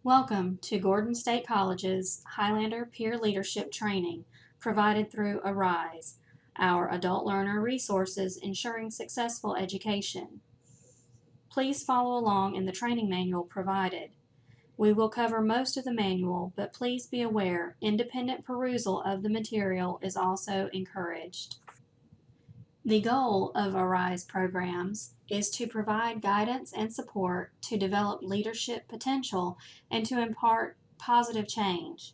Welcome to Gordon State College's Highlander Peer Leadership Training provided through ARISE, our adult learner resources ensuring successful education. Please follow along in the training manual provided. We will cover most of the manual, but please be aware independent perusal of the material is also encouraged. The goal of ARISE programs is to provide guidance and support to develop leadership potential and to impart positive change.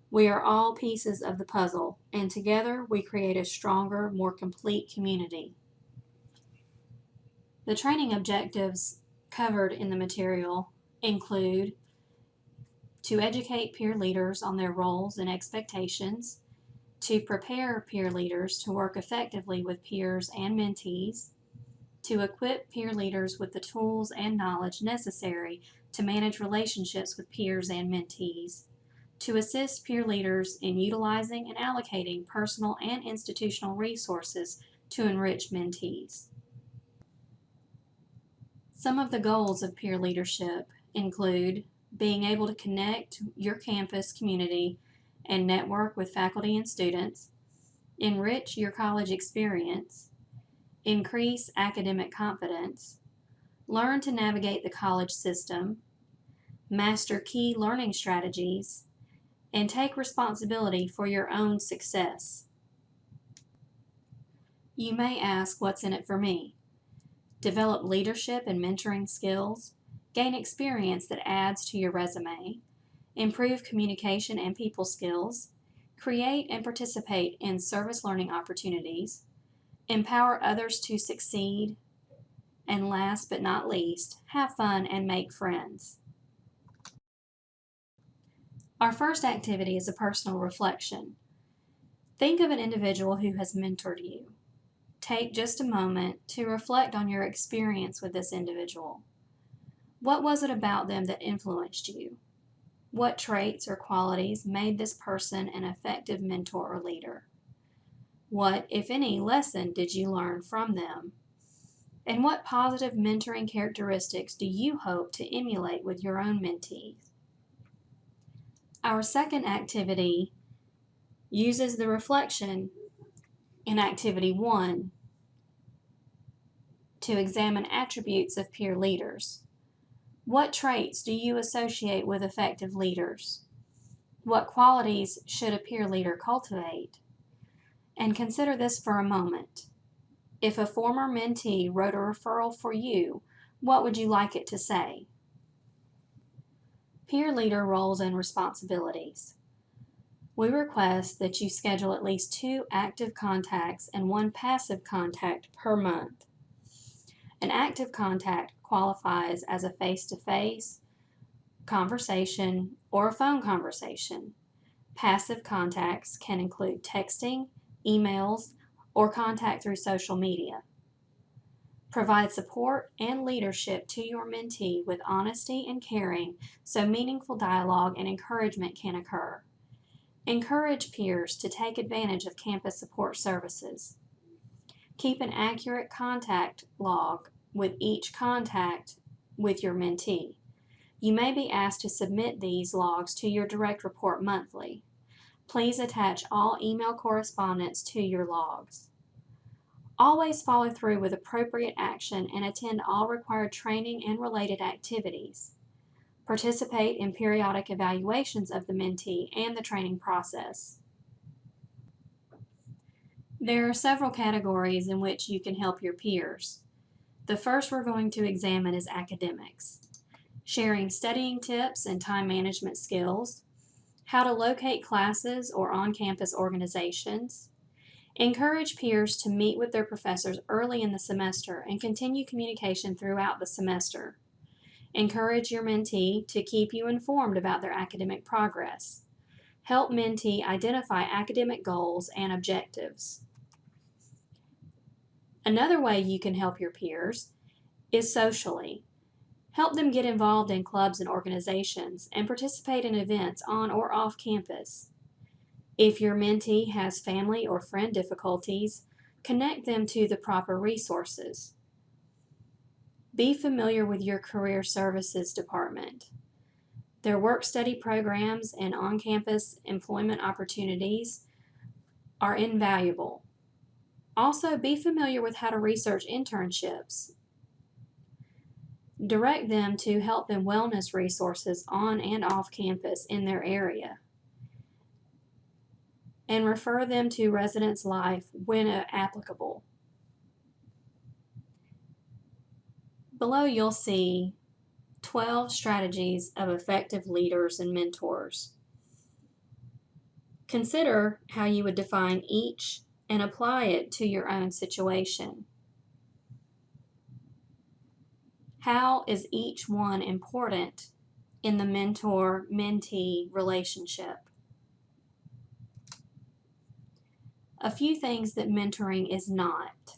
We are all pieces of the puzzle, and together we create a stronger, more complete community. The training objectives covered in the material include to educate peer leaders on their roles and expectations, to prepare peer leaders to work effectively with peers and mentees, to equip peer leaders with the tools and knowledge necessary to manage relationships with peers and mentees, to assist peer leaders in utilizing and allocating personal and institutional resources to enrich mentees. Some of the goals of peer leadership include being able to connect your campus community and network with faculty and students, enrich your college experience, increase academic confidence, learn to navigate the college system, master key learning strategies, and take responsibility for your own success. You may ask, what's in it for me? Develop leadership and mentoring skills, gain experience that adds to your resume, improve communication and people skills, create and participate in service learning opportunities, empower others to succeed, and last but not least, have fun and make friends. Our first activity is a personal reflection. Think of an individual who has mentored you. Take just a moment to reflect on your experience with this individual. What was it about them that influenced you? What traits or qualities made this person an effective mentor or leader? What, if any, lesson did you learn from them? And what positive mentoring characteristics do you hope to emulate with your own mentees? Our second activity uses the reflection in Activity 1 to examine attributes of peer leaders. What traits do you associate with effective leaders? What qualities should a peer leader cultivate? And consider this for a moment. If a former mentee wrote a referral for you, what would you like it to say? Peer leader roles and responsibilities. We request that you schedule at least 2 active contacts and 1 passive contact per month. An active contact qualifies as a face-to-face conversation or a phone conversation. Passive contacts can include texting, emails, or contact through social media. Provide support and leadership to your mentee with honesty and caring so meaningful dialogue and encouragement can occur. Encourage peers to take advantage of campus support services. Keep an accurate contact log with each contact with your mentee. You may be asked to submit these logs to your direct report monthly. Please attach all email correspondence to your logs. Always follow through with appropriate action and attend all required training and related activities. Participate in periodic evaluations of the mentee and the training process. There are several categories in which you can help your peers. The first we're going to examine is academics. Sharing studying tips and time management skills, how to locate classes or on-campus organizations. Encourage peers to meet with their professors early in the semester and continue communication throughout the semester. Encourage your mentee to keep you informed about their academic progress. Help mentee identify academic goals and objectives. Another way you can help your peers is socially. Help them get involved in clubs and organizations and participate in events on or off campus. If your mentee has family or friend difficulties, connect them to the proper resources. Be familiar with your career services department. Their work-study programs and on-campus employment opportunities are invaluable. Also, be familiar with how to research internships. Direct them to health and wellness resources on and off campus in their area, and refer them to Residence Life when applicable. Below you'll see 12 strategies of effective leaders and mentors. Consider how you would define each and apply it to your own situation. How is each one important in the mentor-mentee relationship? A few things that mentoring is not: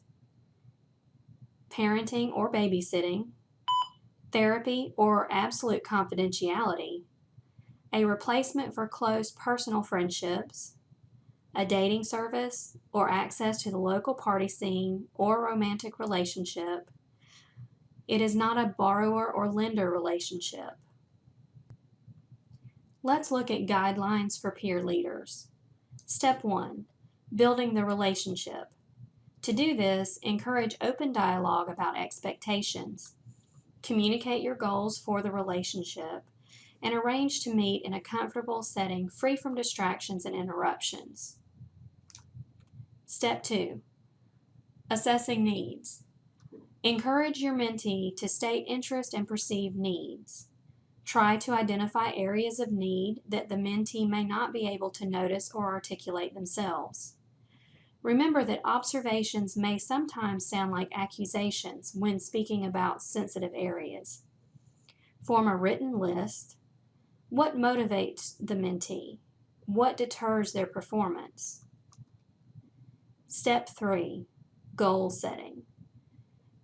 parenting or babysitting, therapy or absolute confidentiality, a replacement for close personal friendships, a dating service or access to the local party scene or romantic relationship. It is not a borrower or lender relationship. Let's look at guidelines for peer leaders. Step 1, building the relationship. To do this, encourage open dialogue about expectations. Communicate your goals for the relationship and arrange to meet in a comfortable setting free from distractions and interruptions. Step 2, assessing needs. Encourage your mentee to state interest and perceived needs. Try to identify areas of need that the mentee may not be able to notice or articulate themselves. Remember that observations may sometimes sound like accusations when speaking about sensitive areas. Form a written list. What motivates the mentee? What deters their performance? Step 3, goal setting.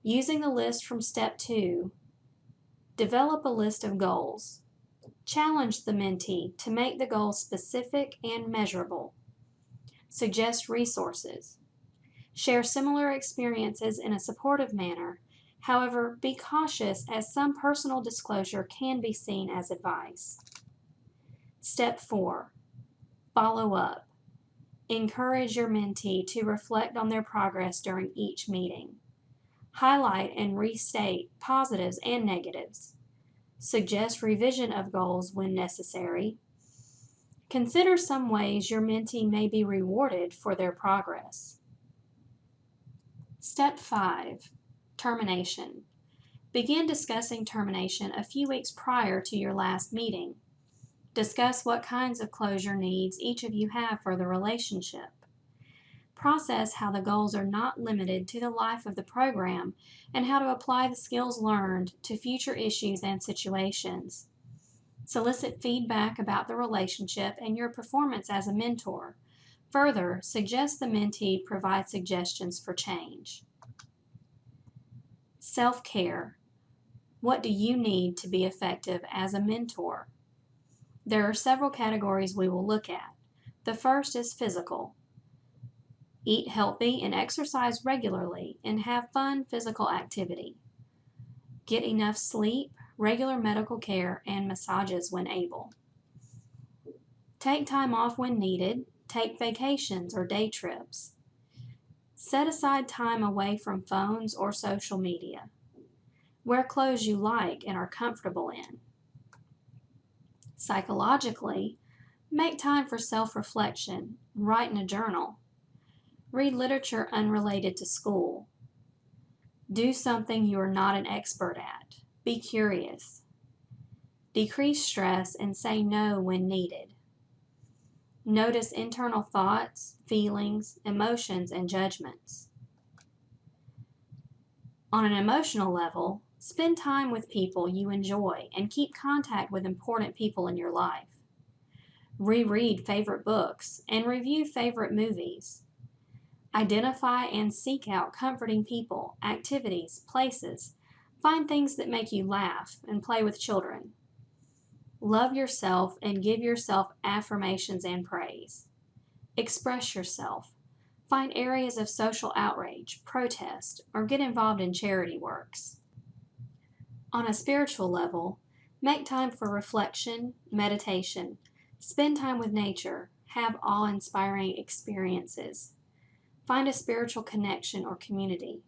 Using the list from Step 2, develop a list of goals. Challenge the mentee to make the goals specific and measurable. Suggest resources. Share similar experiences in a supportive manner. However, be cautious as some personal disclosure can be seen as advice. Step 4, follow up. Encourage your mentee to reflect on their progress during each meeting. Highlight and restate positives and negatives. Suggest revision of goals when necessary. Consider some ways your mentee may be rewarded for their progress. Step 5, termination. Begin discussing termination a few weeks prior to your last meeting. Discuss what kinds of closure needs each of you have for the relationship. Process how the goals are not limited to the life of the program and how to apply the skills learned to future issues and situations. Solicit feedback about the relationship and your performance as a mentor. Further, suggest the mentee provide suggestions for change. Self-care. What do you need to be effective as a mentor? There are several categories we will look at. The first is physical. Eat healthy and exercise regularly and have fun physical activity. Get enough sleep, regular medical care, and massages when able. Take time off when needed. Take vacations or day trips. Set aside time away from phones or social media. Wear clothes you like and are comfortable in. Psychologically, make time for self-reflection. Write in a journal. Read literature unrelated to school. Do something you are not an expert at. Be curious. Decrease stress and say no when needed. Notice internal thoughts, feelings, emotions, and judgments. On an emotional level, spend time with people you enjoy and keep contact with important people in your life. Reread favorite books and review favorite movies. Identify and seek out comforting people, activities, places. Find things that make you laugh and play with children. Love yourself and give yourself affirmations and praise. Express yourself. Find areas of social outrage, protest, or get involved in charity works. On a spiritual level, Make time for reflection, meditation. Spend time with nature. Have awe-inspiring experiences. Find a spiritual connection or community.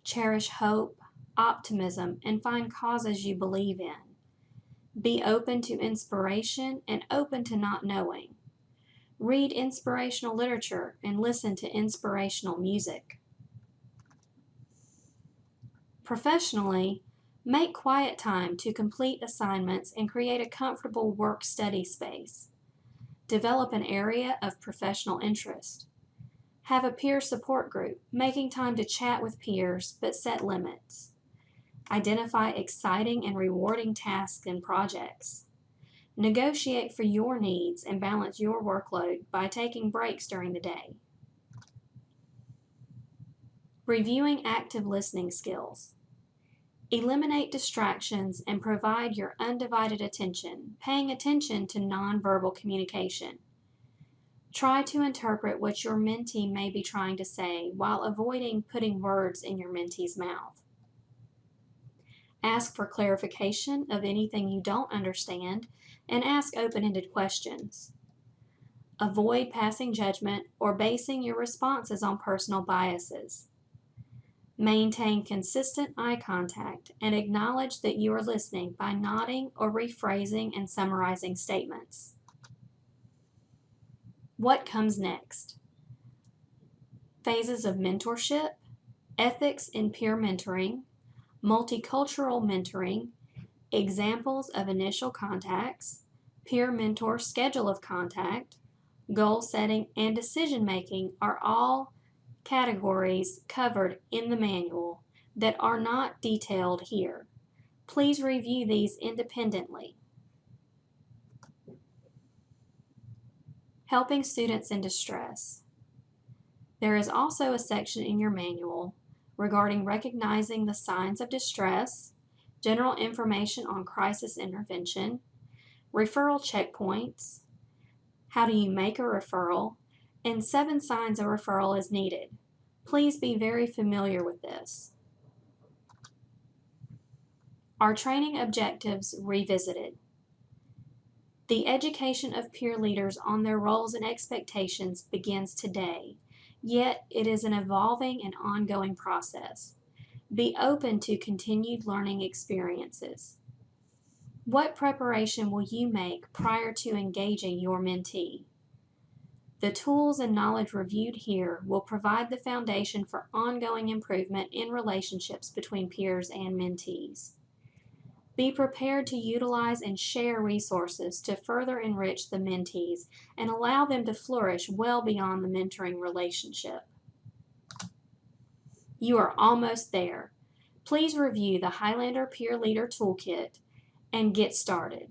Cherish hope, optimism, and find causes you believe in. Be open to inspiration and open to not knowing. Read inspirational literature and listen to inspirational music. Professionally, make quiet time to complete assignments and create a comfortable work-study space. Develop an area of professional interest. Have a peer support group, making time to chat with peers, but set limits. Identify exciting and rewarding tasks and projects. Negotiate for your needs and balance your workload by taking breaks during the day. Reviewing active listening skills. Eliminate distractions and provide your undivided attention, paying attention to nonverbal communication. Try to interpret what your mentee may be trying to say while avoiding putting words in your mentee's mouth. Ask for clarification of anything you don't understand and ask open-ended questions. Avoid passing judgment or basing your responses on personal biases. Maintain consistent eye contact and acknowledge that you are listening by nodding or rephrasing and summarizing statements. What comes next? Phases of mentorship, ethics in peer mentoring, multicultural mentoring, examples of initial contacts, peer mentor schedule of contact, goal setting, and decision making are all categories covered in the manual that are not detailed here. Please review these independently. Helping students in distress. There is also a section in your manual regarding recognizing the signs of distress, general information on crisis intervention, referral checkpoints, how do you make a referral, and 7 signs a referral is needed. Please be very familiar with this. Our training objectives revisited. The education of peer leaders on their roles and expectations begins today, yet it is an evolving and ongoing process. Be open to continued learning experiences. What preparation will you make prior to engaging your mentee? The tools and knowledge reviewed here will provide the foundation for ongoing improvement in relationships between peers and mentees. Be prepared to utilize and share resources to further enrich the mentees and allow them to flourish well beyond the mentoring relationship. You are almost there. Please review the Highlander Peer Leader Toolkit and get started.